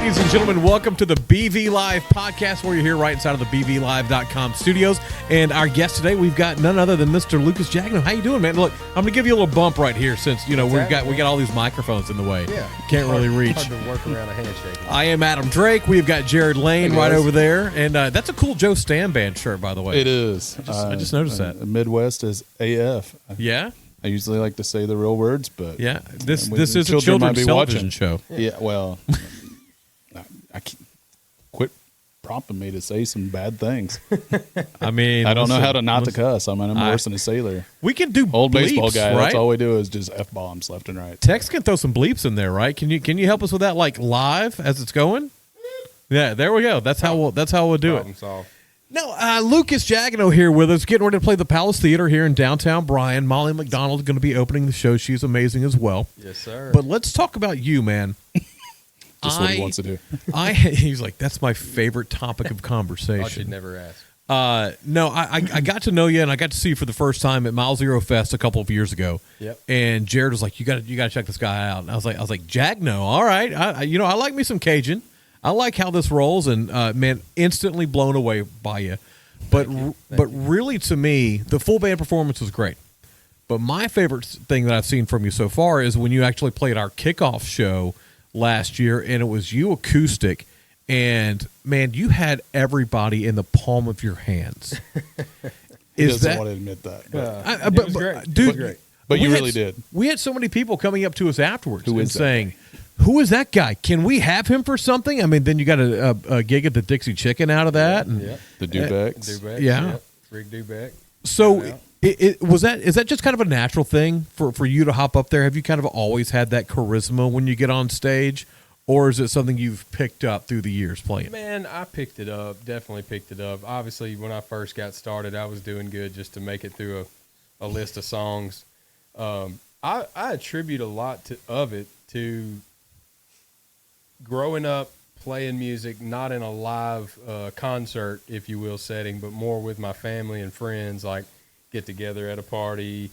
Ladies and gentlemen, welcome to the BV Live podcast, where you're here right inside of the BVLive.com studios. And our guest today, we've got none other than Mr. Lucas Jagneaux. How you doing, man? Look, I'm going to give you a little bump right here since, we got all these microphones in the way. Yeah. Can't really reach. Hard to work around a handshake. I am Adam Drake. We've got Jerrod Lane right over there. And that's a cool Joe Stan Band shirt, by the way. It is. I just noticed that. Midwest is AF. Yeah? I usually like to say the real words, but Yeah. This is a children's television show. Yeah, well, I can't quit prompting me to say some bad things. I mean, I don't know how to not to cuss. I'm worse than a sailor. We can do Old bleeps, baseball guy. right? That's all we do is just F-bombs left and right. Tex can throw some bleeps in there, right? Can you help us with that, like live as it's going? Yeah, there we go. That's how we'll do it. Problem solved. No, Lucas Jagneaux here with us, getting ready to play the Palace Theater here in downtown Bryan. Molly McDonald is going to be opening the show. She's amazing as well. Yes, sir. But let's talk about you, man. Just what he wants to do. He's like, that's my favorite topic of conversation. I should never ask. No, I got to know you, and I got to see you for the first time at Mile Zero Fest a couple of years ago. Yep. And Jerrod was like, you got to check this guy out. And I was like, Jagneaux, all right. I like me some Cajun. I like how this rolls, and man, instantly blown away by you. But really, to me, the full band performance was great. But my favorite thing that I've seen from you so far is when you actually played our kickoff show last year, and it was you acoustic, and man, you had everybody in the palm of your hands. He doesn't want to admit that. But, dude, great. But you really did. We had so many people coming up to us afterwards Who and is that saying, "Who is that guy? Can we have him for something?" I mean, then you got a gig at the Dixie Chicken out of that, and The Dubecks. Dubecks. Yeah. Yep. Rick Dubeck. so. Is that just kind of a natural thing for you to hop up there? Have you kind of always had that charisma when you get on stage, or is it something you've picked up through the years playing? Man, I picked it up. Definitely picked it up. Obviously, when I first got started, I was doing good just to make it through a list of songs. I attribute a lot of it to growing up playing music, not in a live concert, if you will, setting, but more with my family and friends, like get together at a party,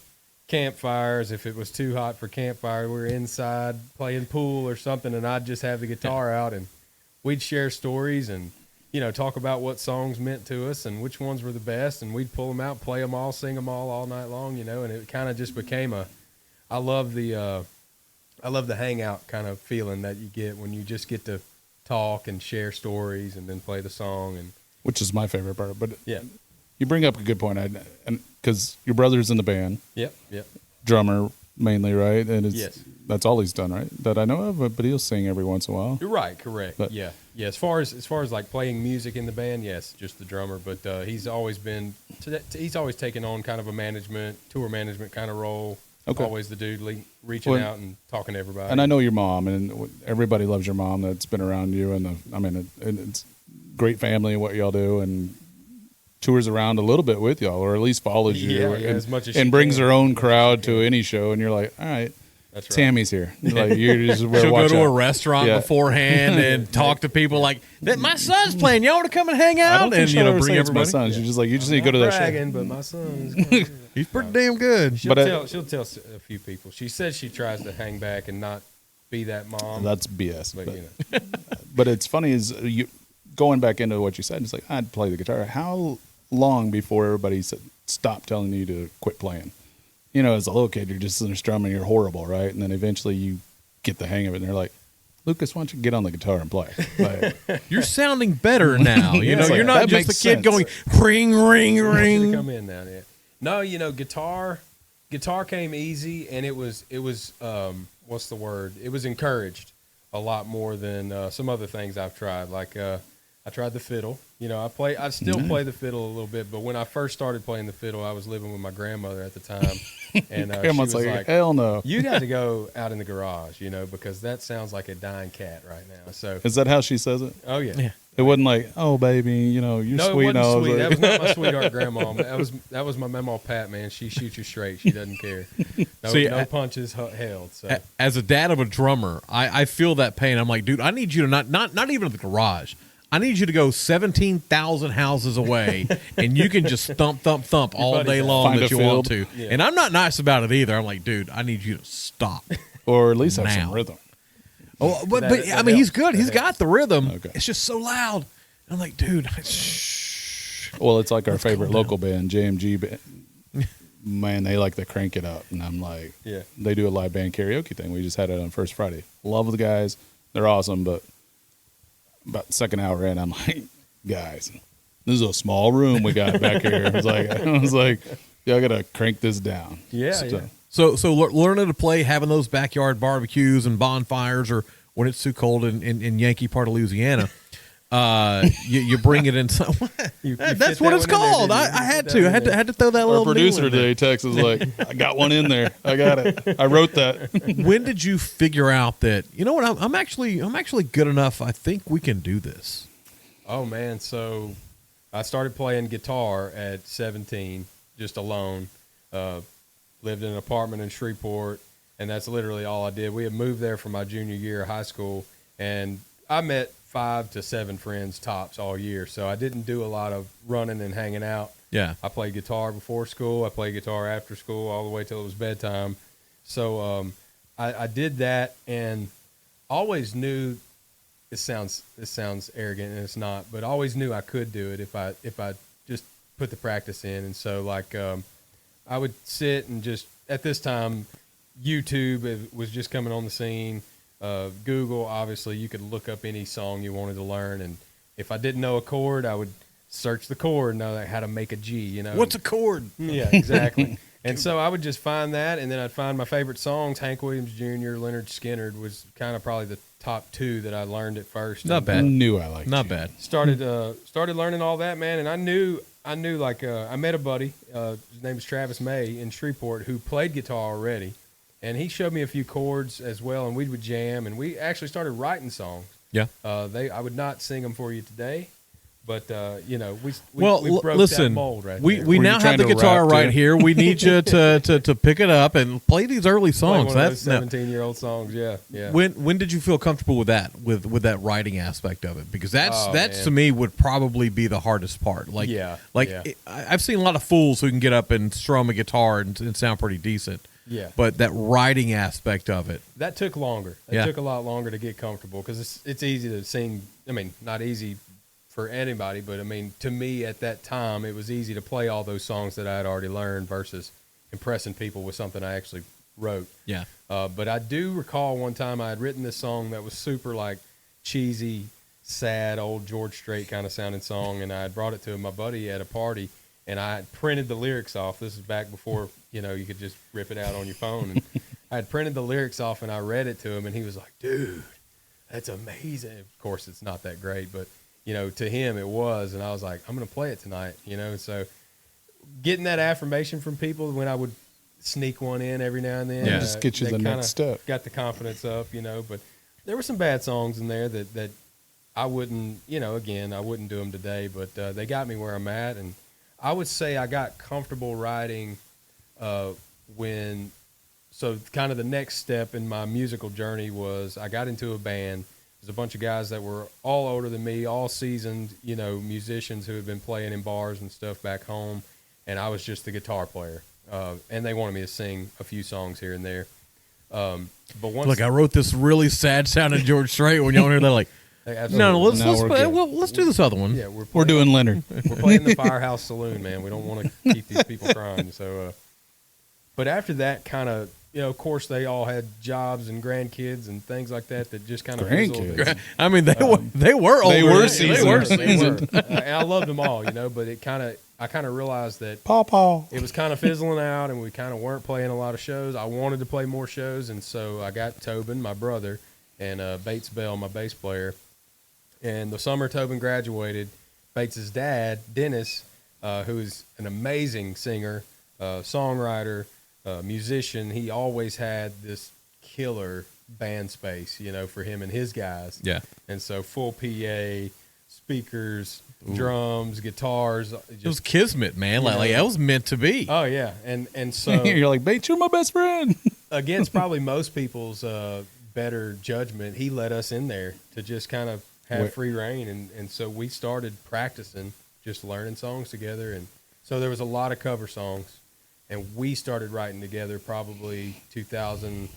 campfires. If it was too hot for campfire, we were inside playing pool or something, and I'd just have the guitar out, and we'd share stories and, talk about what songs meant to us and which ones were the best, and we'd pull them out, play them all, sing them all night long, and it kind of just became I love the hangout kind of feeling that you get when you just get to talk and share stories and then play the song, and Which is my favorite part. But yeah. you bring up a good point. And because your brother's in the band. Yep. Drummer mainly, right? And Yes. That's all he's done, right? That I know of, but he'll sing every once in a while. You're right, correct. But- Yeah. As far as like playing music in the band, yes, just the drummer. But he's always taken on kind of a tour management kind of role. Okay. Always the dude reaching out and talking to everybody. And I know your mom, and everybody loves your mom that's been around you. And it's great family and what y'all do, and tours around a little bit with y'all, or at least follows you, Yeah, and, as much as she and brings can. her own crowd to any show. And you're like, all right, That's right. Tammy's here. Like, you just She'll go watch to a out. restaurant Yeah. beforehand and talk to people like, "My son's playing. Y'all want to come and hang I out?" don't think And she'll ever bring say it's my everybody. son. She's just like, you just need to go to Not that show. bragging, but my son is He's pretty damn good. She'll tell a few people. She says she tries to hang back and not be that mom. That's BS. but But it's funny is you going back into what you said. It's like, I'd play the guitar. How long before everybody stopped telling you to quit playing? As a little kid, you're just in a strumming, you're horrible, right? And then eventually you get the hang of it, and they're like, Lucas, why don't you get on the guitar and play? Like, You're sounding better now. It's like, You're not that just the makes kid sense. going ring, ring, want you to ring. come in now. Yeah. No, guitar came easy, and it was what's the word? It was encouraged a lot more than some other things I've tried. Like I tried the fiddle. I still play the fiddle a little bit, but when I first started playing the fiddle, I was living with my grandmother at the time, and she Grandma's was like, hell no. "You got to go out in the garage, because that sounds like a dying cat right now." So, Is that how she says it? oh yeah. It wasn't like, oh, baby, you're No, sweet. it wasn't No, sweet. That was not my sweetheart grandma. That was my Mamaw Pat, man. She shoots you straight. She doesn't care. No punches held. So As a dad of a drummer, I feel that pain. I'm like, dude, I need you to not even in the garage. I need you to go 17,000 houses away, and you can just thump all day long Find that a you want to. field. Yeah. And I'm not nice about it either. I'm like, dude, I need you to stop. or at least have Now. some rhythm. Oh, but That I mean, he's helps. good. He's got the rhythm. Okay. It's just so loud. I'm like, dude, shh. Well, it's like our favorite calm local band, JMG band. Man, they like to crank it up, and I'm like, Yeah. They do a live band karaoke thing. We just had it on First Friday. Love the guys, they're awesome, but about the second hour in, I'm like, guys, this is a small room we got back here. I was like, yeah, I gotta crank this down. Yeah, yeah. So learning to play, having those backyard barbecues and bonfires, or when it's too cold in Yankee part of Louisiana, you bring it in. That's what it's called. I had to throw that Our little producer noodle in there. today texts us like, I got one in there. I got it. I wrote that. When did you figure out that, you know what, I'm actually good enough? I think we can do this. Oh man, so I started playing guitar at 17, just alone. Lived in an apartment in Shreveport, and that's literally all I did. We had moved there for my junior year of high school, and I met 5 to 7 friends tops all year. So I didn't do a lot of running and hanging out. Yeah. I played guitar before school. I played guitar after school all the way till it was bedtime. So I did that, and always knew. This sounds arrogant, and it's not, but I always knew I could do it if I just put the practice in. And so I would sit and just, at this time, YouTube was just coming on the scene. Google, obviously, you could look up any song you wanted to learn, and if I didn't know a chord, I would search the chord and know how to make a G. You know, What's a chord? Yeah, exactly. And so I would just find that, and then I'd find my favorite songs. Hank Williams Jr., Lynyrd Skynyrd was kind of probably the top 2 that I learned at first. Not And, bad. I knew I liked Not you. bad. started learning all that, man, and I knew like I met a buddy, his name was Travis May in Shreveport, who played guitar already, and he showed me a few chords as well, and we would jam, and we actually started writing songs. Yeah. I would not sing them for you today, but we broke that listen, mold right we there. we Were now you have trying the to guitar rap, right too? here. We need you to pick it up and play these early Play songs. one of those That's 17-year-old songs, yeah. when did you feel comfortable with that, with that writing aspect of it? Because that's Man. to me would probably be the hardest part. I've seen a lot of fools who can get up and strum a guitar and sound pretty decent. Yeah. But that writing aspect of it, That took longer. It took a lot longer to get comfortable because it's easy to sing. I mean, not easy for anybody, but I mean, to me at that time, it was easy to play all those songs that I had already learned versus impressing people with something I actually wrote. yeah. But I do recall one time I had written this song that was super like cheesy, sad, old George Strait kind of sounding song, and I had brought it to my buddy at a party, and I had printed the lyrics off. This is back before, you could just rip it out on your phone. And I had printed the lyrics off, and I read it to him, and he was like, dude, that's amazing. Of course, it's not that great, but, to him it was. And I was like, I'm going to play it tonight, So getting that affirmation from people when I would sneak one in every now and then. Yeah. Just get you they the kinda next step. Got the confidence up, but there were some bad songs in there that I wouldn't, again, I wouldn't do them today, but they got me where I'm at. And I would say I got comfortable writing so kind of the next step in my musical journey was I got into a band. There's a bunch of guys that were all older than me, all seasoned, musicians who had been playing in bars and stuff back home. And I was just the guitar player. And they wanted me to sing a few songs here and there. But once Look, I wrote this really sad sounding George Strait. When y'all hear that, like, no, let's do this other one. Yeah, We're doing Leonard. We're playing the Firehouse Saloon, man. We don't want to keep these people crying. So, but after that, kind of, of course, they all had jobs and grandkids and things like that just kind of Grandkids? I mean, they were older. They were seasoned. And I loved them all, but I kind of realized that Paw. it was kind of fizzling out, and we kind of weren't playing a lot of shows. I wanted to play more shows, and so I got Tobin, my brother, and Bates Bell, my bass player. And the summer Tobin graduated, Bates' dad, Dennis, who's an amazing singer, songwriter, musician, he always had this killer band space, for him and his guys. Yeah. And so full PA, speakers, drums, guitars. It was kismet, man. Like that was meant to be. Oh, yeah. And so You're like, Bates, you're my best friend. against probably most people's better judgment, he let us in there to just kind of have free reign. And so we started practicing, just learning songs together. And so there was a lot of cover songs. And we started writing together probably 2012,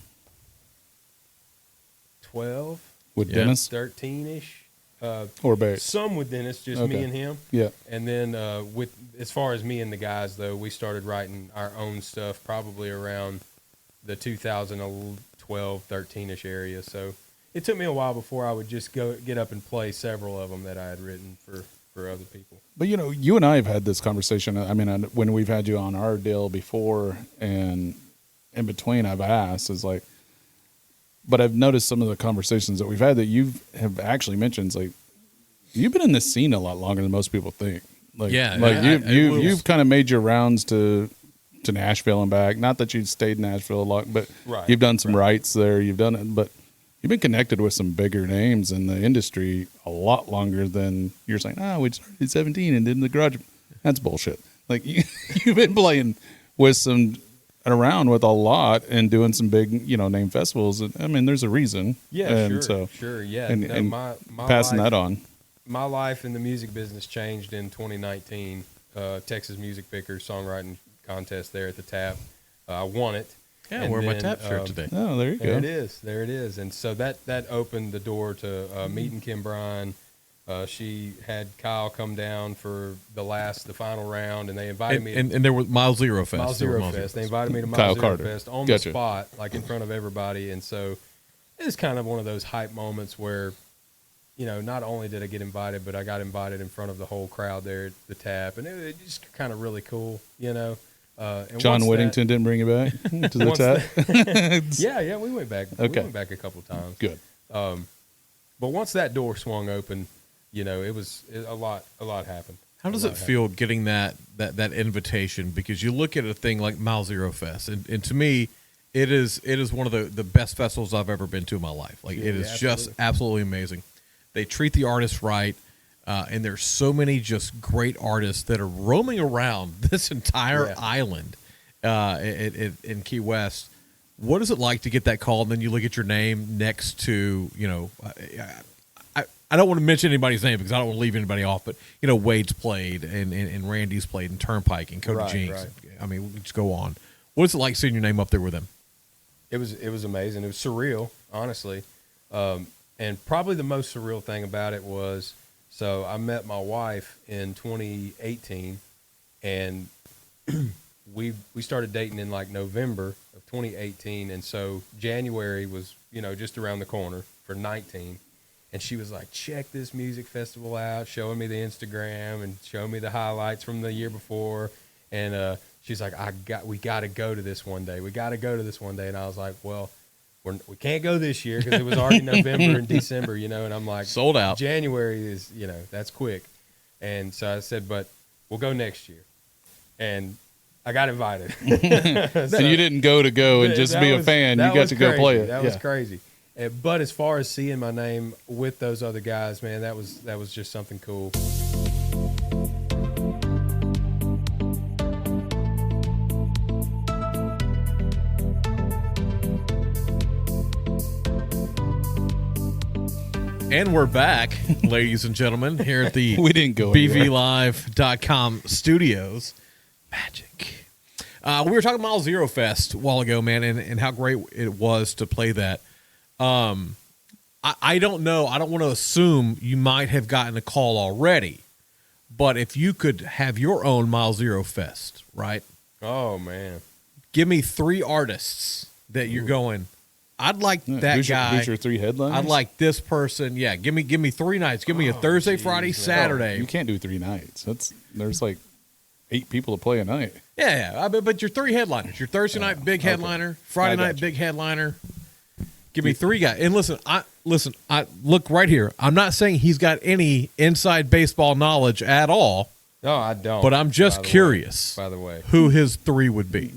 12, with Yeah. Dennis 13-ish. or Barry? Some with Dennis, just Okay. me and him. Yeah. And then with as far as me and the guys, though, we started writing our own stuff probably around the 2012, 13-ish area. So it took me a while before I would just get up and play several of them that I had written for other people. But you and I have had this conversation. I mean, when we've had you on our deal before, and in between, I've asked is but I've noticed some of the conversations that we've had that you have actually mentioned. It's like you've been in this scene a lot longer than most people think. You've kind of made your rounds to Nashville and back. Not that you've stayed in Nashville a lot, but Right. you've done some rights there. You've done it, but you've been connected with some bigger names in the industry a lot longer than you're saying. We started at 17 and did in the garage. That's bullshit. Like you've been playing with around with a lot and doing some big, name festivals. And I mean, there's a reason. Yeah, and sure. Yeah. And my passing life, that on. My life in the music business changed in 2019. Texas Music Pickers songwriting contest there at the Tap. I won it. Yeah, And we're my then, tap shirt today. Oh, there you go. There it is. And so that opened the door to meeting Kim Bryan. She had Kyle come down for the final round, and they invited me. And there was Mile Zero Fest. Mile Zero Fest. They invited me to Kyle Mile Zero Carter. Fest on Gotcha. the spot, like in front of everybody. And so it was kind of one of those hype moments where, not only did I get invited, but I got invited in front of the whole crowd there at the Tap, and it just kind of really cool, And John once Whittington didn't bring you back to the once Tap. yeah, we went back. Okay. We went back a couple times. Good. But once that door swung open, a lot happened. How does it feel getting that invitation? Because you look at a thing like Mile Zero Fest, and to me, it is one of the best festivals I've ever been to in my life. Like it is just absolutely amazing. They treat the artists right, and there's so many just great artists that are roaming around this entire island in Key West. What is it like to get that call, and then you look at your name next to I don't want to mention anybody's name because I don't want to leave anybody off, but Wade's played and Randy's played and Turnpike and Cody Jinks. Right. I mean, we can just go on. What's it like seeing your name up there with them? It was amazing. It was surreal, honestly. And probably the most surreal thing about it was, so I met my wife in 2018, and we started dating in like November of 2018, and so January was just around the corner for 19. And she was like, check this music festival out, showing me the Instagram and showing me the highlights from the year before. And she's like, we got to go to this one day. We got to go to this one day. And I was like, well, we can't go this year because it was already November and December, and I'm like, sold out. January is, that's quick. And so I said, but we'll go next year. And I got invited. So you didn't go and just be a fan. You got to go play it. That was crazy. But as far as seeing my name with those other guys, man, that was just something cool. And we're back, ladies and gentlemen, here at the We didn't go anywhere. BVLive.com studios. Magic. We were talking Mile Zero Fest a while ago, man, and how great it was to play that. I don't know. I don't want to assume you might have gotten a call already, but if you could have your own Mile Zero Fest, right? Oh, man. Give me 3 artists that you're going, I'd like that guy. Who's your 3 headliners? I'd like this person. Yeah, give me 3 nights. Give me a Thursday, Friday, man. Saturday. You can't do 3 nights. There's like 8 people to play a night. Yeah. But your 3 headliners. Your Thursday night big headliner, Friday night big headliner. Give me 3 guys. And listen, I look right here. I'm not saying he's got any inside baseball knowledge at all. No, I don't. But I'm just curious. By the way, who his 3 would be.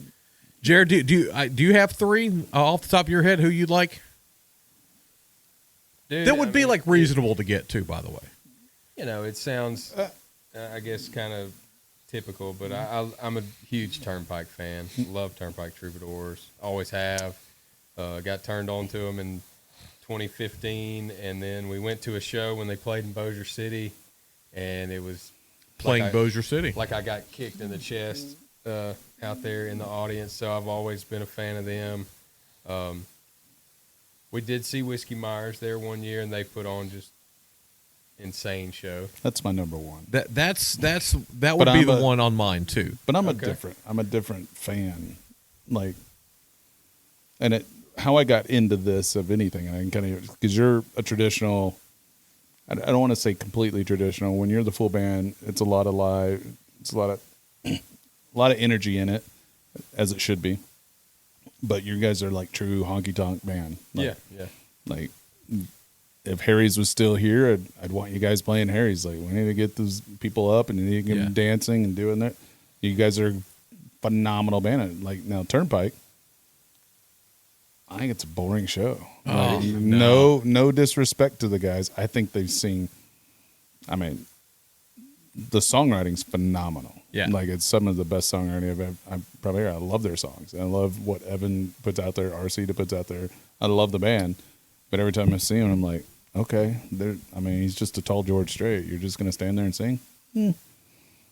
Jared, do you have 3 off the top of your head who you'd like? dude, That would be like reasonable to get to, by the way. It sounds, I guess, kind of typical, but I'm a huge Turnpike fan. Love Turnpike Troubadours. Always have. Got turned on to them in 2015, and then we went to a show when they played in Bossier City, and it was Playing Bossier City. like I got kicked in the chest out there in the audience. So I've always been a fan of them. We did see Whiskey Myers there one year, and they put on just insane show. That's my number one. That would But be I'm the a- one on mine too. But I'm Okay. a different fan. Like, and how I got into this of anything, and I can kind of, because you're a traditional, I don't want to say completely traditional. When you're the full band, it's a lot of live, it's a lot of energy in it, as it should be. But you guys are like true honky tonk band. Like, Yeah. Like, if Harry's was still here, I'd want you guys playing Harry's. Like, we need to get those people up and we need to get them dancing and doing that. You guys are a phenomenal band. Like, now Turnpike, I think it's a boring show. Oh, Like, no. no disrespect to the guys. I think they've seen, I mean, the songwriting's phenomenal. Yeah. Like, it's some of the best songwriting I've probably heard. I love their songs. And I love what Evan puts out there, RC puts out there. I love the band. But every time I see him, I'm like, okay, he's just a tall George Strait. You're just going to stand there and sing?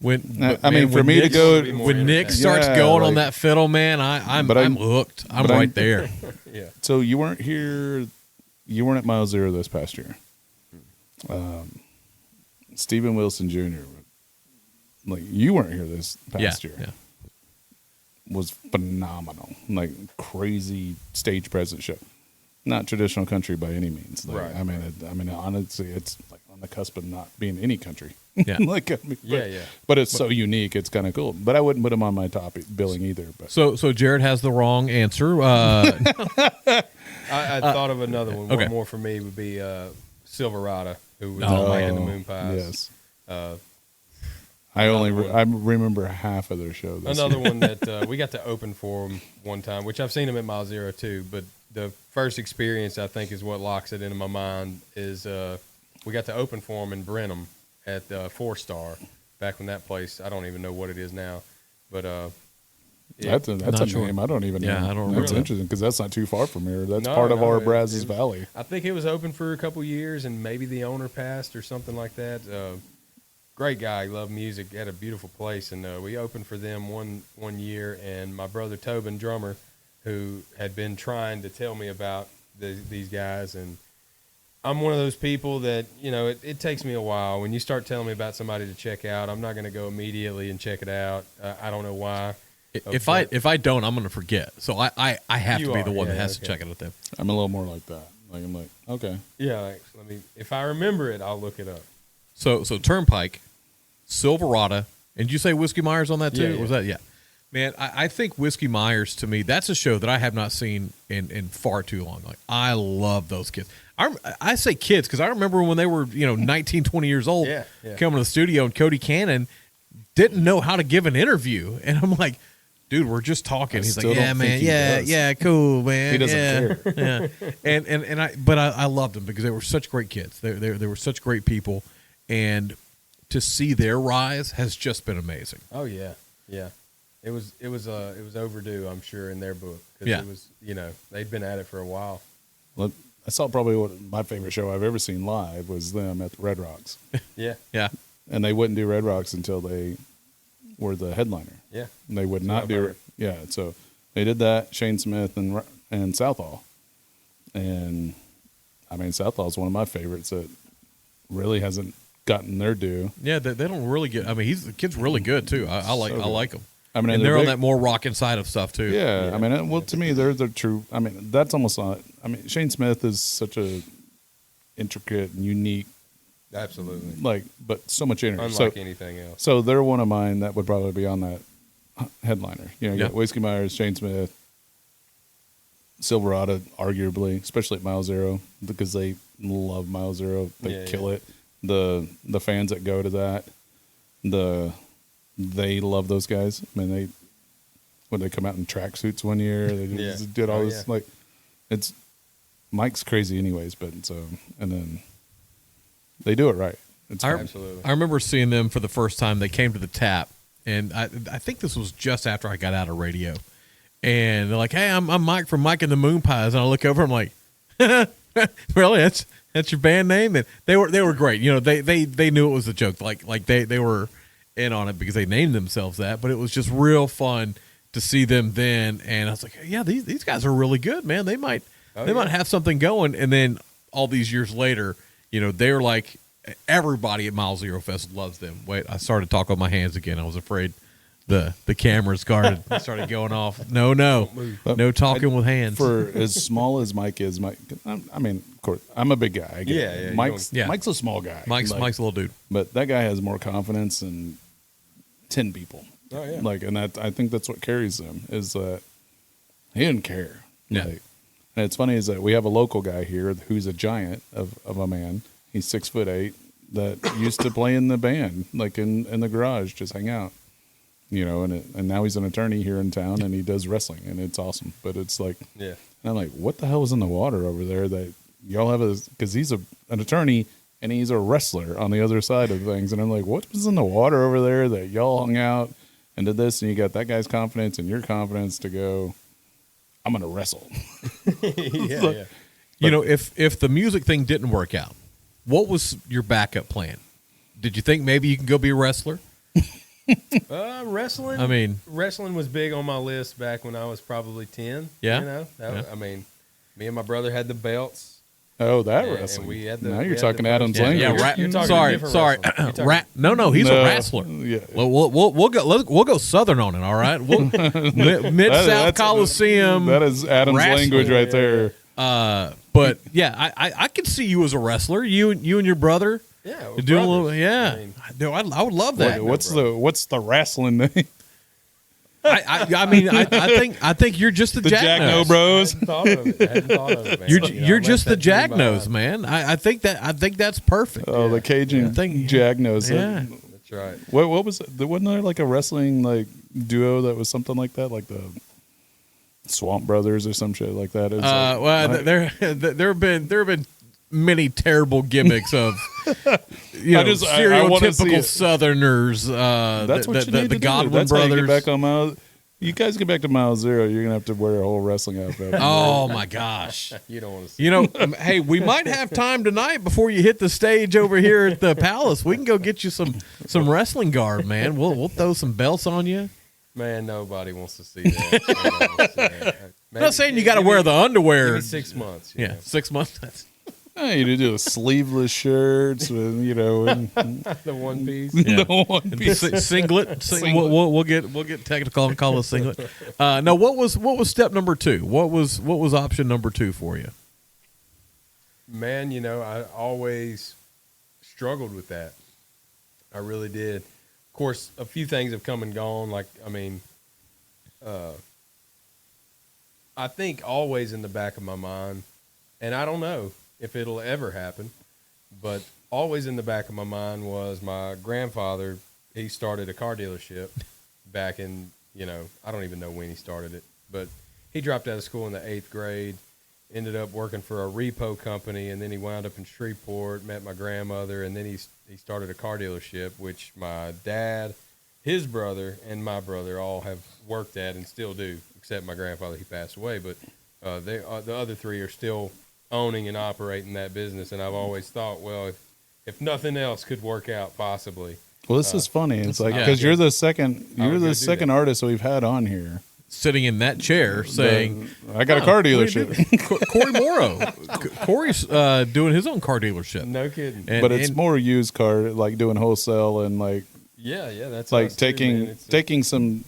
For me to go, when Nick starts going on that fiddle, man, I'm hooked. I'm right there. Yeah. So you weren't here. You weren't at Mile Zero this past year. Stephen Wilson Jr. Like, you weren't here this past year. Yeah. Was phenomenal. Like, crazy stage presence show. Not traditional country by any means. Like, Right. I mean, honestly, it's like on the cusp of not being any country. Yeah. But it's so unique. It's kind of cool. But I wouldn't put him on my top billing either. But So Jerrod has the wrong answer. I thought of another one. Okay. One more for me would be Silverado, who was Oh, on the Moon Pies. Yes. Uh, I remember half of their show. Another one that we got to open for them one time, which I've seen them at Mile Zero too. But the first experience, I think, is what locks it into my mind. Is we got to open for them in Brenham at 4 Star back when that place. I don't even know what it is now, but that's Not a sure. name I don't even know. Yeah, I don't remember That's that. interesting because that's not too far from here. That's No, part of no, our it Brazos was- Valley. I think it was open for a couple years, and maybe the owner passed or something like that. Great guy, loved music, had a beautiful place, and we opened for them one year. And my brother Tobin, drummer, who had been trying to tell me about these guys, and I'm one of those people that, you know, it takes me a while. When you start telling me about somebody to check out, I'm not going to go immediately and check it out. I don't know why. if I don't, I'm going to forget. So I have You to be the are, one that yeah, has to okay. check it with them. I'm a little more like that. Like, I'm like, okay. Yeah, like, if I remember it, I'll look it up. So Turnpike, Silverado, and did you say Whiskey Myers on that too? Yeah, yeah. Was that Man, I think Whiskey Myers, to me, that's a show that I have not seen in far too long. Like, I love those kids. I say kids because I remember when they were 19, 20 years old, Yeah. coming to the studio, and Cody Cannon didn't know how to give an interview, and I'm like, dude, we're just talking. He's like, still yeah, don't man, think he does. yeah, cool, man. He doesn't yeah, care. yeah. But I loved them because they were such great kids. They were such great people, and to see their rise has just been amazing. Oh yeah. It was overdue, I'm sure, in their book. 'Cause Yeah. It was, they'd been at it for a while. Well, I saw probably what my favorite show I've ever seen live was them at the Red Rocks. Yeah. Yeah, And they wouldn't do Red Rocks until they were the headliner. Yeah. And they would That's not what do I've it. Yeah. So they did that, Shane Smith and Southall. And I mean, Southall is one of my favorites that really hasn't gotten their due. yeah. They don't really get. I mean, the kid's really good too. I like So I good. like him. I mean, And they're on big- that more rockin' side of stuff too. Yeah, I mean, well, to me, they're the true. I mean, that's almost not. I mean, Shane Smith is such a intricate and unique, Absolutely. like, but so much energy. Unlike anything else. So they're one of mine that would probably be on that headliner. You Yeah. got Whiskey Myers, Shane Smith, Silverado, arguably, especially at Mile Zero because they love Mile Zero. They kill it. The fans that go to that, they love those guys. I mean, when they come out in tracksuits one year, they just did all this like, it's Mike's crazy anyways, but and then they do it right. It's fun. Absolutely. I remember seeing them for the first time. They came to the Tap, and I think this was just after I got out of radio. And they're like, "Hey, I'm Mike from Mike and the Moon Pies," and I look over, I'm like, "Really? That's your band name?" And they were great. They knew it was a joke. Like they were in on it because they named themselves that. But it was just real fun to see them then. And I was like, "Yeah, these guys are really good, man. They might They might have something going, and then all these years later, they're like, everybody at Mile Zero Fest loves them. Wait, I started to talk with my hands again. I was afraid the cameras started going off. No talking with hands. For as small as Mike is, I mean, of course, I'm a big guy. I get it. Mike's a small guy. Mike's a little dude. But that guy has more confidence than 10 people. Oh yeah. And I think that's what carries him is that he didn't care. Yeah. And it's funny is that we have a local guy here who's a giant of a man. He's 6'8" that used to play in the band, like in the garage, just hang out. And now he's an attorney here in town, and he does wrestling, and it's awesome. But it's like, yeah. And I'm like, what the hell is in the water over there that y'all have? Because he's an attorney and he's a wrestler on the other side of things, and I'm like, what was in the water over there that y'all hung out and did this, and you got that guy's confidence and your confidence to go, I'm gonna wrestle. Yeah. If the music thing didn't work out, what was your backup plan? Did you think maybe you can go be a wrestler? Wrestling. I mean, wrestling was big on my list back when I was probably 10. Yeah. I mean, me and my brother had the belts. Oh, that and wrestling. We had now you're talking Adam's language. Yeah, You're talking sorry. No, he's a wrestler. Yeah. We'll go Southern on it. All right, Mid South Coliseum. That is Adam's language right there. But yeah, I could see you as a wrestler. You and your brother. Yeah, doing a little. Yeah, I would love that. What's the wrestling name? I think you're just the Jagneaux bros. I hadn't thought of it, man. You're just the Jagneaux, man. I think that's perfect. Oh, the Cajun Jagneaux. Yeah, that's right. What was it? Wasn't there like a wrestling like duo that was something like that, like the Swamp Brothers or some shit like that? There have been many terrible gimmicks of stereotypical Southerners. That's what you need to the do. Godwin That's brothers. How you get back on you guys get back to Mile Zero, you're gonna have to wear a whole wrestling outfit. Oh my gosh! You don't want to. See hey, we might have time tonight before you hit the stage over here at the Palace. We can go get you some wrestling garb, man. We'll throw some belts on you. Man, nobody wants to see that. I'm not saying you got to wear the underwear. Give me 6 months. Yeah, 6 months. You need to do the sleeveless shirts with, the one piece. Yeah. The one piece. Singlet. We'll get technical and call it a singlet. No, what was step number 2? What was option number 2 for you? Man, I always struggled with that. I really did. Of course, a few things have come and gone. I think always in the back of my mind, and I don't know if it'll ever happen, but always in the back of my mind was my grandfather. He started a car dealership back in, I don't even know when he started it, but he dropped out of school in the 8th grade, ended up working for a repo company, and then he wound up in Shreveport, met my grandmother, and then he started a car dealership, which my dad, his brother, and my brother all have worked at and still do, except my grandfather, he passed away, but the other 3 are still owning and operating that business. And I've always thought, well, if nothing else could work out possibly. Well, this is funny. It's like, because you're the second artist that we've had on here sitting in that chair saying, I got a car dealership. Corey Morrow. Corey's doing his own car dealership. No kidding. But it's more used car, like doing wholesale and like, yeah, that's like taking some.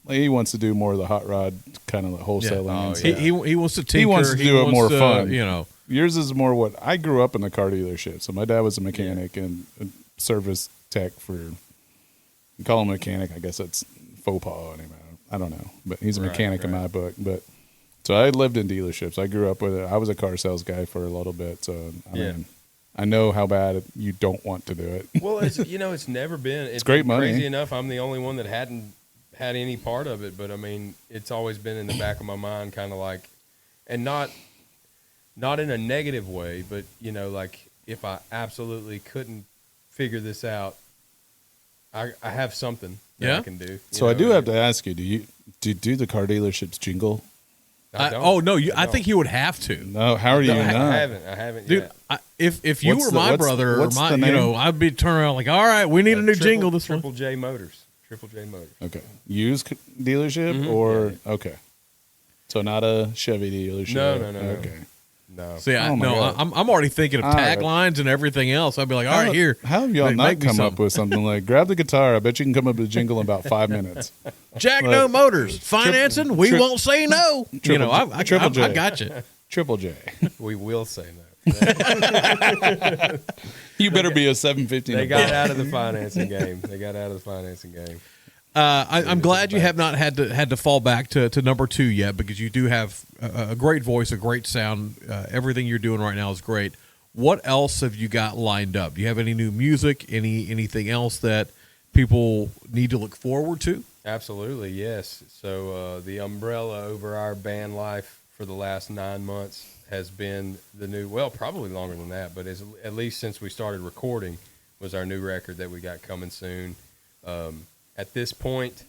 He wants to do more of the hot rod kind of wholesaling. Yeah. He wants to tinker. He wants to do it more fun. Yours is more what I grew up in the car dealership. So my dad was a mechanic and a service tech for. You call him a mechanic. I guess that's faux pas anyway. I don't know, but he's a mechanic in my book. But so I lived in dealerships. I grew up with it. I was a car sales guy for a little bit. So I mean, I know how bad you don't want to do it. Well, it's never been. It's great money. Crazy enough, I'm the only one that hadn't had any part of it, but I mean, it's always been in the back of my mind, kind of like, and not in a negative way, but like if I absolutely couldn't figure this out, I have something that I can do. So I do have to ask you: do you do the car dealerships jingle? I think you would have to. No, how are you not? I haven't, dude. Yet. If you were my brother, or my, I'd be turning around like, all right, we need a new jingle. This Triple J Motors. Okay, used dealership or okay. So not a Chevy dealership. No. Okay. No. See, Oh my God. I'm already thinking of All right. taglines and everything else. I'd be like, all right, here. How have y'all make not me come some. up with something like, grab the guitar. I bet you can come up with a jingle in about 5 minutes. Jagneaux Motors financing. We won't say no. I Triple J. got you. Triple J. We will say no. You better be a 750. They got out of the financing game. I'm glad you have not had to fall back to number 2 yet, because you do have a great voice, a great sound. Everything you're doing right now is great. What else have you got lined up? Do you have any new music? Anything else that people need to look forward to? Absolutely, yes. So the umbrella over our band life for the last 9 months has been the new, well, probably longer than that, but at least since we started recording, was our new record that we got coming soon. At this point,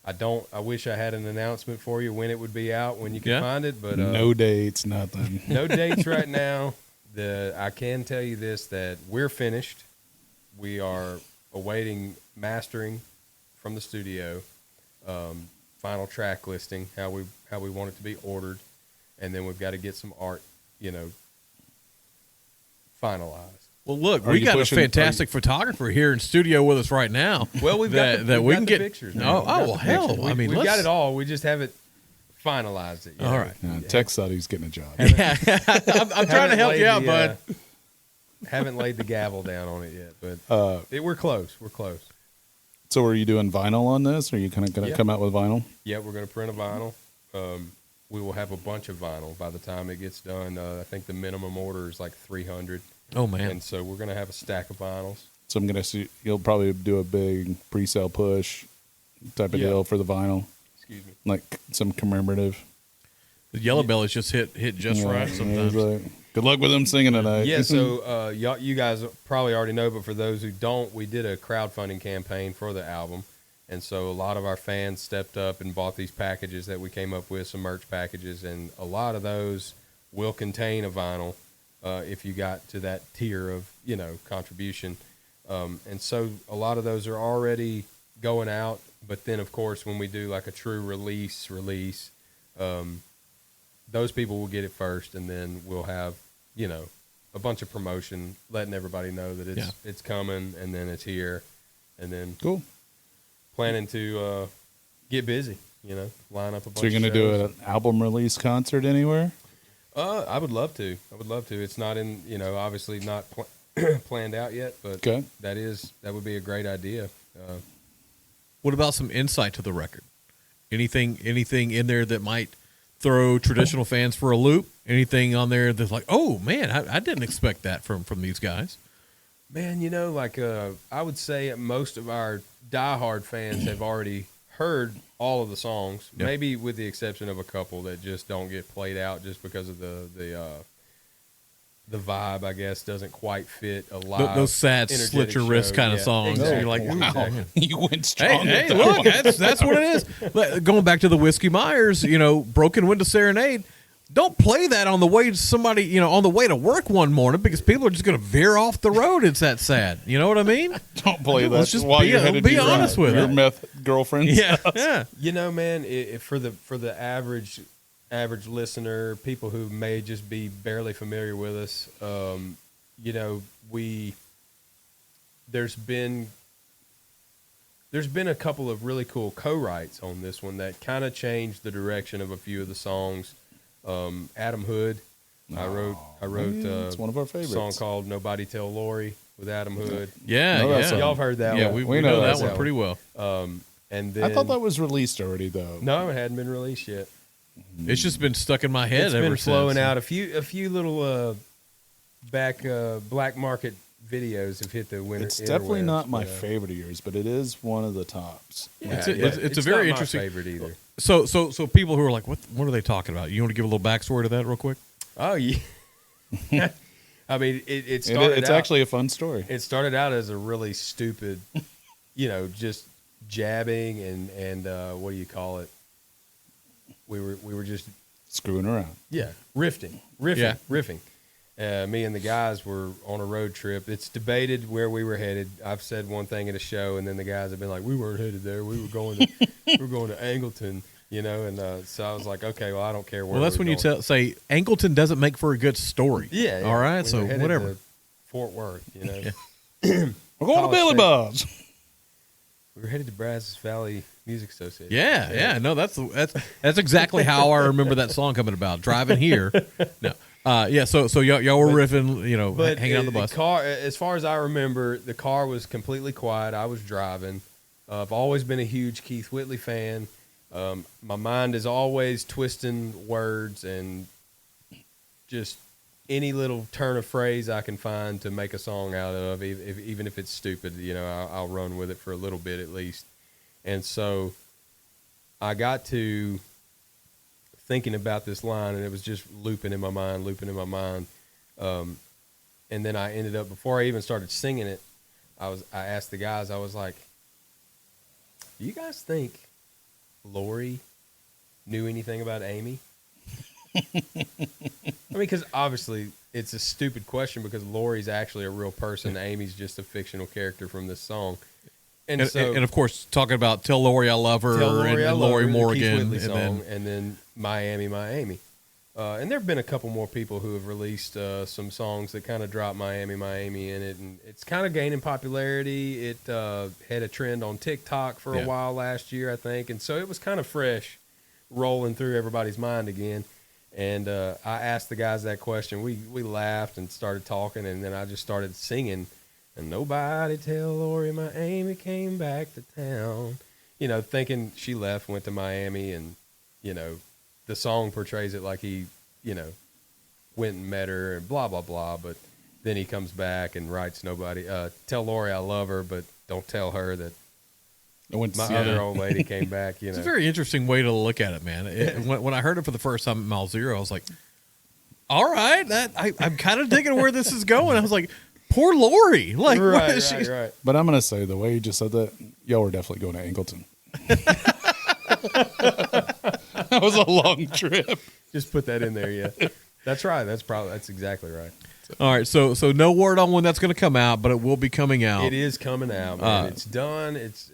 I wish I had an announcement for you when it would be out, when you could find it, but no dates, nothing. no dates right now. I can tell you this, that we're finished. We are awaiting mastering from the studio, final track listing, how we want it to be ordered, and then we've got to get some art, finalized. Well, look, we got a fantastic photographer here in studio with us right now. Well, we've got the pictures. Oh, well, hell, I mean, we've got it all. We just haven't finalized it yet. All right. Tech Suddy's getting a job. Yeah, I'm trying to help you out, bud. Haven't laid the gavel down on it yet, but we're close. We're close. So are you doing vinyl on this? Or are you kind of going to come out with vinyl? Yeah, we're going to print a vinyl. We will have a bunch of vinyl by the time it gets done. I think the minimum order is like 300. Oh, man. And so we're going to have a stack of vinyls. So I'm going to see, you'll probably do a big pre-sale push type of deal for the vinyl. Excuse me. Like some commemorative. The Yellow Bellies just hit just right sometimes. Like, good luck with them singing tonight. Yeah, so you guys probably already know, but for those who don't, we did a crowdfunding campaign for the album. And so a lot of our fans stepped up and bought these packages that we came up with, some merch packages, and a lot of those will contain a vinyl if you got to that tier of, contribution. And so a lot of those are already going out. But then, of course, when we do like a true release, those people will get it first, and then we'll have, a bunch of promotion, letting everybody know that it's coming, and then it's here, and then cool. Planning to get busy, line up a bunch. So you're going to do an album release concert anywhere? I would love to. It's not in, obviously not planned out yet, but that would be a great idea. What about some insight to the record? Anything in there that might throw traditional fans for a loop? Anything on there that's like, oh man, I didn't expect that from these guys? Man, I would say most of our diehard fans have already heard all of the songs, maybe with the exception of a couple that just don't get played out just because of the vibe, I guess, doesn't quite fit a live. Those sad slit your wrist kind of songs. Exactly. You're like, wow, you went strong. Hey, look, that's what it is. But going back to the Whiskey Myers, Broken Window Serenade. Don't play that on the way to somebody, on the way to work one morning, because people are just going to veer off the road. It's that sad. You know what I mean? Don't play that. Let's just while you're headed be to honest with your it. meth girlfriends. Yeah. Man, for the average listener, people who may just be barely familiar with us, there's been a couple of really cool co-writes on this one that kind of changed the direction of a few of the songs. Adam Hood, I wrote it's one of our a favorites. song called "Nobody Tell Laurie" with Adam Hood. Yeah. Y'all have heard that one. We know that one pretty well. And then I thought that was released already, though. No, it hadn't been released yet. It's just been stuck in my head It's ever been since. flowing out. A few little black market videos have hit the winter. It's definitely interwebs, not my favorite of yours, but it is one of the tops. It's a very not interesting my favorite either. So people who are like, what are they talking about? You want to give a little backstory to that real quick? Oh yeah. I mean, it started. It's actually a fun story. It started out as a really stupid, just jabbing and what do you call it? We were just screwing around. Yeah, riffing. Me and the guys were on a road trip. It's debated where we were headed. I've said one thing at a show, and then the guys have been like, "We weren't headed there. We were going to, we were going to Angleton." And so I was like, okay, well, I don't care where. Well, that's we're when you going. say Angleton doesn't make for a good story. Yeah. All right. We So were headed whatever. to Fort Worth, Yeah. We're going to College Billy State. Bob's. We were headed to Brazos Valley Music Association. Yeah. No, that's exactly how I remember that song coming about. Driving here. No. Yeah. So y'all were riffing, But hanging out on the bus. car, as far as I remember, the car was completely quiet. I was driving. I've always been a huge Keith Whitley fan. My mind is always twisting words and just any little turn of phrase I can find to make a song out of, even if it's stupid. I'll run with it for a little bit at least. And so I got to thinking about this line, and it was just looping in my mind. And then I ended up, before I even started singing it, I asked the guys, I was like, do you guys think Laurie knew anything about Amy? Because obviously it's a stupid question because Laurie's actually a real person. Amy's just a fictional character from this song. And of course, talking about Tell Laurie I Love Her and Laurie Morgan. The Keith Whitley song, and then Miami, my Amy. And there have been a couple more people who have released some songs that kind of drop Miami, my Amy in it. And it's kind of gaining popularity. It had a trend on TikTok for a while last year, I think. And so it was kind of fresh, rolling through everybody's mind again. And I asked the guys that question. We laughed and started talking, and then I just started singing. And nobody tell Laurie my Amy came back to town. Thinking she left, went to Miami, and, the song portrays it like he, went and met her and blah, blah, blah. But then he comes back and writes tell Laurie I love her, but don't tell her that my other old lady came back. It's a very interesting way to look at it, man. When I heard it for the first time at Mile Zero, I was like, all right, I'm kind of digging where this is going. I was like, poor Laurie. Like, right. But I'm going to say, the way you just said that, y'all were definitely going to Angleton. That was a long trip. Just put that in there, yeah. That's right. That's exactly right. All right, so no word on when that's going to come out, but it will be coming out. It is coming out, man. It's done. It's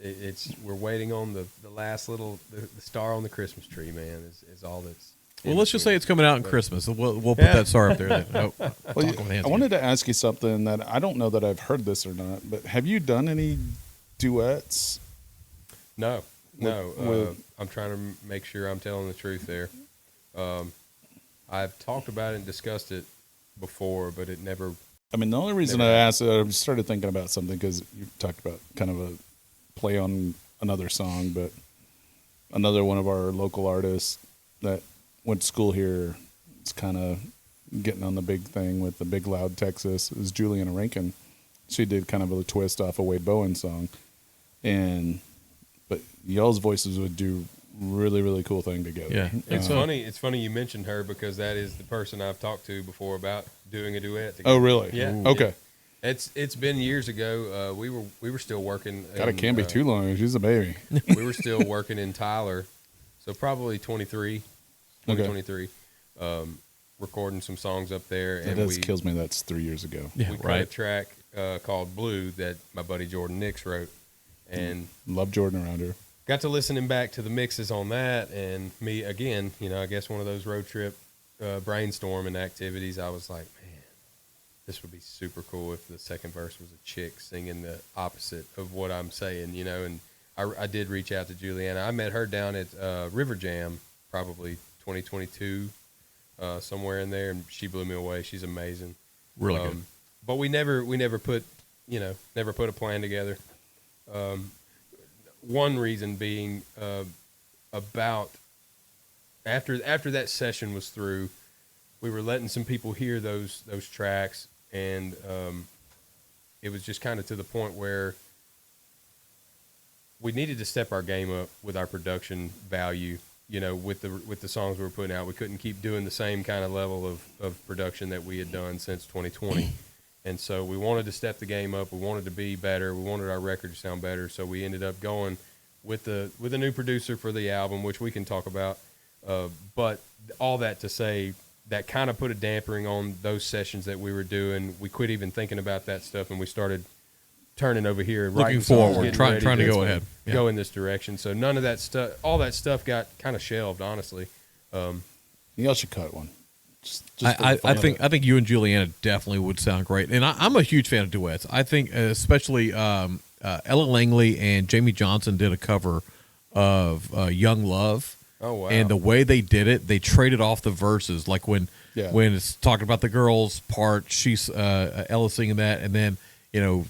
we're waiting on the last little the star on the Christmas tree, man. Is all that's. Well, let's just say it's coming out in Christmas. We'll put that star up there. Then. I wanted to ask you something that I don't know that I've heard this or not, but have you done any duets? No. I'm trying to make sure I'm telling the truth there. I've talked about it and discussed it before, but it never. I mean, the only reason I asked, I started thinking about something because you talked about kind of a play on another song, but another one of our local artists that went to school here is kind of getting on the big thing with the Big Loud Texas is Juliana Rankin. She did kind of a twist off a Wade Bowen song, but y'all's voices would do really, really cool thing together. Yeah, it's funny. It's funny you mentioned her because that is the person I've talked to before about doing a duet together. Oh, really? Yeah. Ooh. Okay. Yeah. It's been years ago. We were still working. God, it can't be too long. She's a baby. We were still working in Tyler, so probably 2023. Recording some songs up there, That and kills me. That's 3 years ago. Yeah, we cut a track called "Blue" that my buddy Jordan Nix wrote, and Love Jordan around here. got to listening back to the mixes on that, and me again. I guess one of those road trip brainstorming activities. I was like, man, this would be super cool if the second verse was a chick singing the opposite of what I'm saying. And I did reach out to Juliana. I met her down at River Jam, probably 2022, somewhere in there, and she blew me away. She's amazing, really good. But we never put a plan together. One reason being about after that session was through, we were letting some people hear those tracks, and it was just kind of to the point where we needed to step our game up with our production value. With the songs we were putting out, we couldn't keep doing the same kind of level of production that we had done since 2020. And so we wanted to step the game up. We wanted to be better. We wanted our record to sound better. So we ended up going with a new producer for the album, which we can talk about. But all that to say, that kind of put a dampering on those sessions that we were doing. We quit even thinking about that stuff, and we started turning over here, and Looking writing songs, forward, getting trying ready to go ahead. Yeah. go in this direction. So none of that stuff, all that stuff got kind of shelved, honestly. Y'all should cut one. Just I think you and Juliana definitely would sound great, and I'm a huge fan of duets. I think especially Ella Langley and Jamie Johnson did a cover of "Young Love." Oh wow! And the way they did it, they traded off the verses. Like when it's talking about the girls' part, she's Ella singing that, and then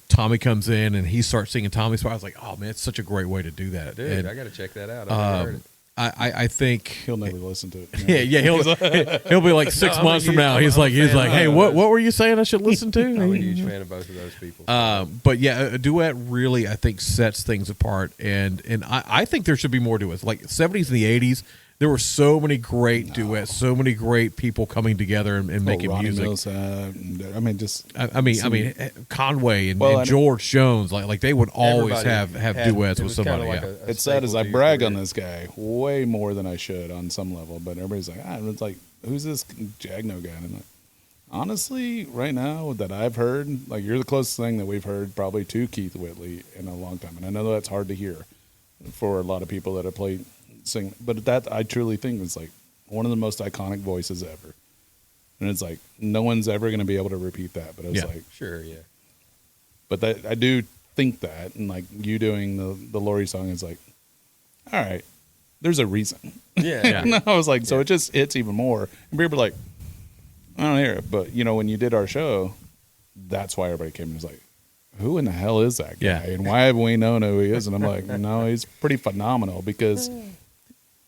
Tommy comes in and he starts singing Tommy's part. I was like, oh man, it's such a great way to do that. Dude, and, I got to check that out. I've never heard it. I think he'll never listen to it. He'll be like 6 months from now. He's like, hey, what were you saying I should listen to? I'm a huge fan of both of those people. But yeah, a duet really I think sets things apart, and I think there should be more duets. Like 70s and the 80s, there were so many great duets, so many great people coming together and making Ronnie music. Millsap, I mean, Conway and George Jones, like they would always Everybody have had- duets it with was kinda somebody. like Yeah. a it's sad as staple I to your brag career. on this guy way more than I should on some level, but everybody's like, it's like, who's this Jagneaux guy? And I'm like, honestly, right now that I've heard, like you're the closest thing that we've heard probably to Keith Whitley in a long time, and I know that's hard to hear for a lot of people that have played sing, but that I truly think is like one of the most iconic voices ever, and it's like no one's ever going to be able to repeat that. But it's like Sure, yeah. but that I do think that, and like you doing the Laurie song is like, all right, there's a reason. Yeah. And I was like, so it just hits even more. And people are like, I don't hear it. But when you did our show, that's why everybody came and was like, who in the hell is that guy? Yeah. And why haven't we known who he is? And I'm like, no, he's pretty phenomenal because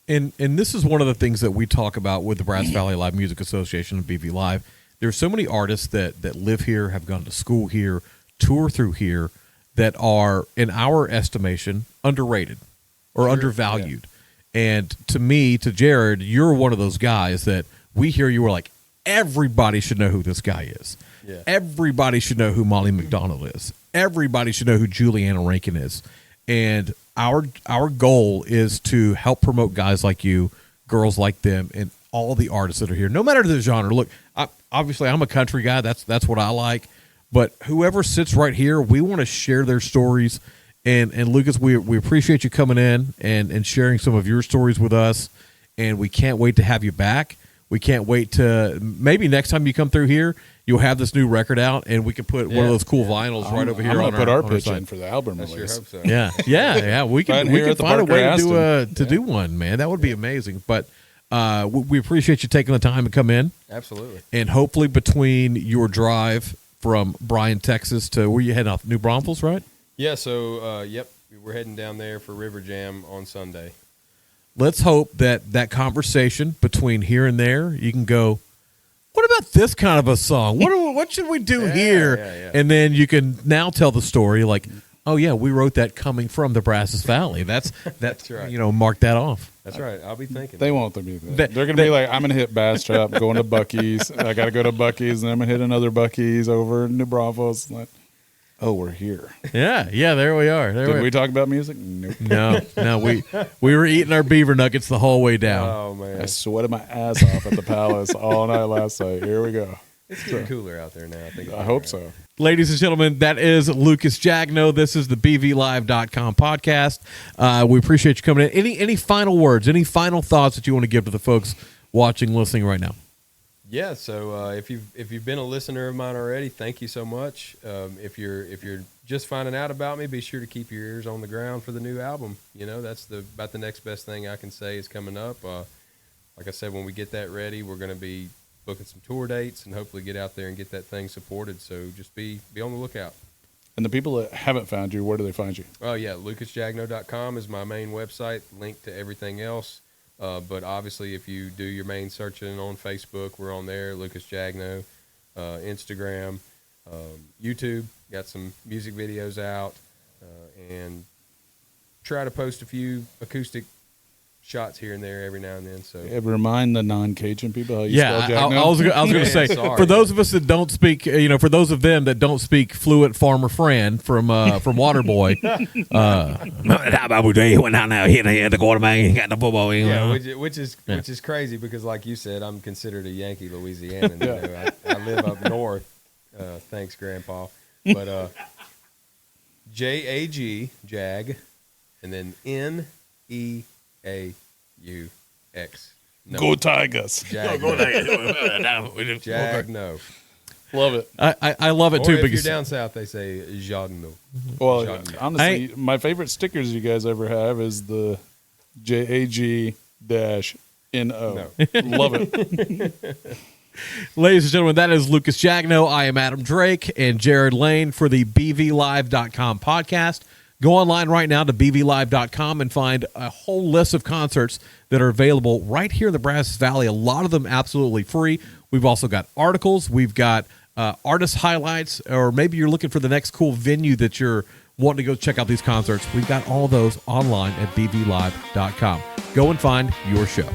And this is one of the things that we talk about with the Brazos Valley Live Music Association and BV Live. There's so many artists that live here, have gone to school here, tour through here, that are, in our estimation, underrated or undervalued. And to me, to Jerrod, you're one of those guys that we hear you were like, everybody should know who this guy is. Yeah. Everybody should know who Molly McDonald is. Everybody should know who Juliana Rankin is. And our goal is to help promote guys like you, girls like them, and all the artists that are here, no matter the genre. Look, obviously I'm a country guy. That's what I like. But whoever sits right here, we want to share their stories. And Lucas, we appreciate you coming in and sharing some of your stories with us. And we can't wait to have you back. We can't wait to maybe next time you come through here, you'll have this new record out, and we can put one of those cool vinyls right over here. I'm on gonna put our on pitch side. in for the album I sure release. hope so. Yeah. We can Right here at the find a way Parker to do one, man. That would be amazing. But we appreciate you taking the time to come in, Absolutely. and hopefully between your drive from Bryan, Texas to where you heading off, New Braunfels, right? Yeah, so, we're heading down there for River Jam on Sunday. Let's hope that conversation between here and there, you can go, what about this kind of a song? What should we do here? Yeah. And then you can now tell the story like, oh yeah, we wrote that coming from the Brazos Valley. That's right. Mark that off. That's right. I'll be thinking. They won't be that. They're gonna be like, I'm gonna hit Bass Trap, going to Bucky's. I gotta go to Bucky's, and I'm gonna hit another Bucky's over in New Braunfels. Like, oh, we're here. Yeah, there we are. Did we talk about music? Nope. No, we were eating our beaver nuggets the whole way down. Oh, man. I sweated my ass off at the Palace all night last night. Here we go. It's getting cooler out there now. I hope so. Ladies and gentlemen, that is Lucas Jagneaux. This is the BVLive.com podcast. We appreciate you coming in. Any final words, any final thoughts that you want to give to the folks watching, listening right now? Yeah, so if you've been a listener of mine already, thank you so much. If you're just finding out about me, be sure to keep your ears on the ground for the new album. That's about the next best thing I can say is coming up. Like I said, when we get that ready, we're going to be booking some tour dates and hopefully get out there and get that thing supported. So just be on the lookout. And the people that haven't found you, where do they find you? Oh yeah, lucasjagneaux.com is my main website, linked to everything else. But obviously, if you do your main searching on Facebook, we're on there, Lucas Jagneaux, Instagram, YouTube, got some music videos out, and try to post a few acoustic shots here and there every now and then. So Remind the non-Cajun people how you spell I Jagneaux. was going to say, Sorry, for those of us that don't speak, for those of them that don't speak fluent Farmer Fran from Waterboy, yeah, which is crazy because, like you said, I'm considered a Yankee Louisianan. I live up north. Thanks, Grandpa. But JAG, Jag, and then NEAUX. No. Go Tigers. Jagneaux. Love it. I love it Or too if you're because down south, they say Jagneaux. Well, Jagneaux. honestly, my favorite stickers you guys ever have is the JAG-NO. No. Love it. ladies and gentlemen, that is Lucas Jagneaux. I am Adam Drake and Jerrod Lane for the BVLive.com podcast. Go online right now to BVLive.com and find a whole list of concerts that are available right here in the Brazos Valley. A lot of them absolutely free. We've also got articles. We've got artist highlights, or maybe you're looking for the next cool venue that you're wanting to go check out these concerts. We've got all those online at BVLive.com. Go and find your show.